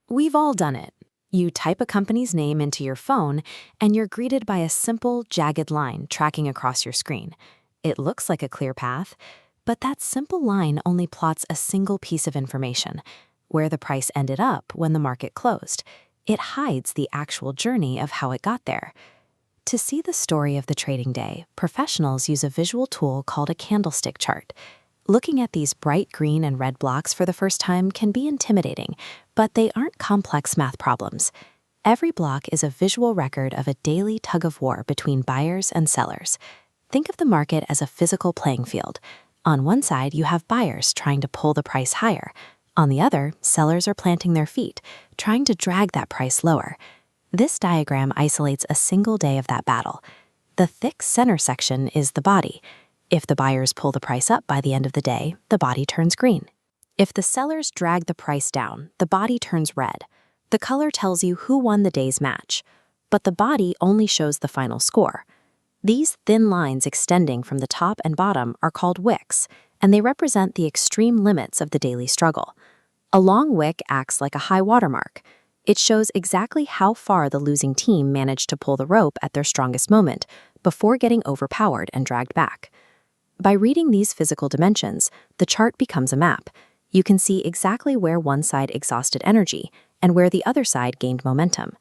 We've all done it. You type a company's name into your phone, and you're greeted by a simple, jagged line tracking across your screen. It looks like a clear path, but that simple line only plots a single piece of information, where the price ended up when the market closed. It hides the actual journey of how it got there. To see the story of the trading day, professionals use a visual tool called a candlestick chart. Looking at these bright green and red blocks for the first time can be intimidating, but they aren't complex math problems. Every block is a visual record of a daily tug-of-war between buyers and sellers. Think of the market as a physical playing field. On one side, you have buyers trying to pull the price higher. On the other, sellers are planting their feet, trying to drag that price lower. This diagram isolates a single day of that battle. The thick center section is the body. If the buyers pull the price up by the end of the day, the body turns green. If the sellers drag the price down, the body turns red. The color tells you who won the day's match, but the body only shows the final score. These thin lines extending from the top and bottom are called wicks, and they represent the extreme limits of the daily struggle. A long wick acts like a high watermark. It shows exactly how far the losing team managed to pull the rope at their strongest moment before getting overpowered and dragged back. By reading these physical dimensions, the chart becomes a map. You can see exactly where one side exhausted energy and where the other side gained momentum.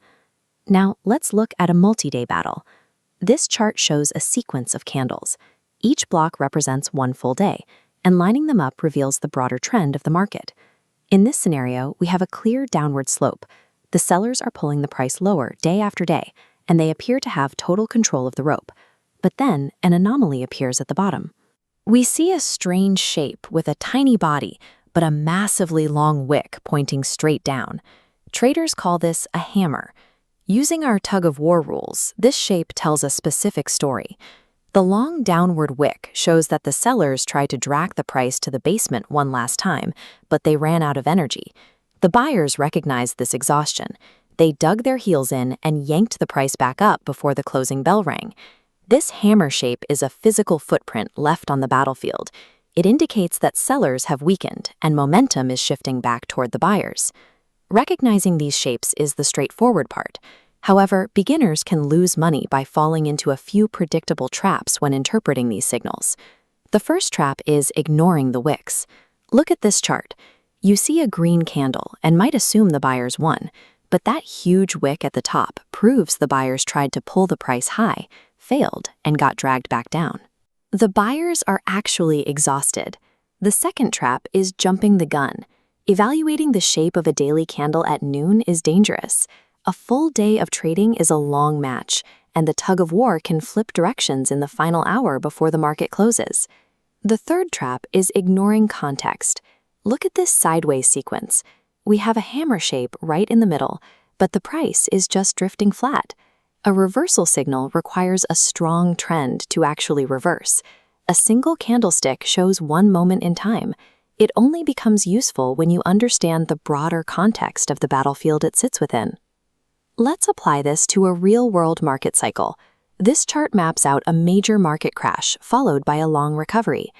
Now, let's look at a multi-day battle. This chart shows a sequence of candles. Each block represents one full day, and lining them up reveals the broader trend of the market. In this scenario, we have a clear downward slope. The sellers are pulling the price lower day after day, and they appear to have total control of the rope. But then, an anomaly appears at the bottom. We see a strange shape with a tiny body, but a massively long wick pointing straight down. Traders call this a hammer. Using our tug-of-war rules, this shape tells a specific story. The long downward wick shows that the sellers tried to drag the price to the basement one last time, but they ran out of energy. The buyers recognized this exhaustion. They dug their heels in and yanked the price back up before the closing bell rang. This hammer shape is a physical footprint left on the battlefield. It indicates that sellers have weakened and momentum is shifting back toward the buyers. Recognizing these shapes is the straightforward part. However, beginners can lose money by falling into a few predictable traps when interpreting these signals. The first trap is ignoring the wicks. Look at this chart. You see a green candle and might assume the buyers won, but that huge wick at the top proves the buyers tried to pull the price high, failed, and got dragged back down. The buyers are actually exhausted. The second trap is jumping the gun. Evaluating the shape of a daily candle at noon is dangerous. A full day of trading is a long match, and the tug-of-war can flip directions in the final hour before the market closes. The third trap is ignoring context. Look at this sideways sequence. We have a hammer shape right in the middle, but the price is just drifting flat. A reversal signal requires a strong trend to actually reverse. A single candlestick shows one moment in time. It only becomes useful when you understand the broader context of the battlefield it sits within. Let's apply this to a real-world market cycle. This chart maps out a major market crash followed by a long recovery.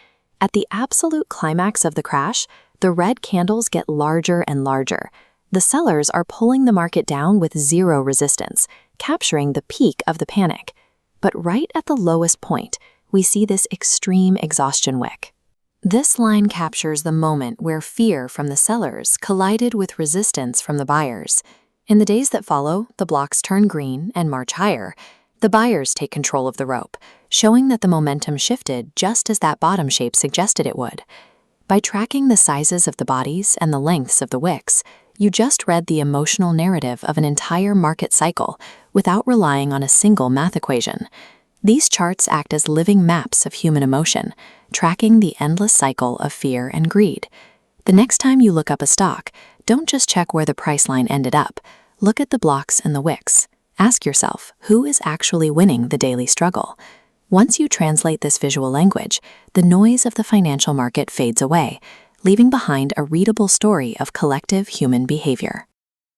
At the absolute climax of the crash, the red candles get larger and larger. The sellers are pulling the market down with zero resistance, capturing the peak of the panic. But right at the lowest point, we see this extreme exhaustion wick. This line captures the moment where fear from the sellers collided with resistance from the buyers. In the days that follow, the blocks turn green and march higher. The buyers take control of the rope, showing that the momentum shifted just as that bottom shape suggested it would. By tracking the sizes of the bodies and the lengths of the wicks, you just read the emotional narrative of an entire market cycle without relying on a single math equation. These charts act as living maps of human emotion, tracking the endless cycle of fear and greed. The next time you look up a stock, don't just check where the price line ended up. Look at the blocks and the wicks. Ask yourself, who is actually winning the daily struggle? Once you translate this visual language, the noise of the financial market fades away, leaving behind a readable story of collective human behavior.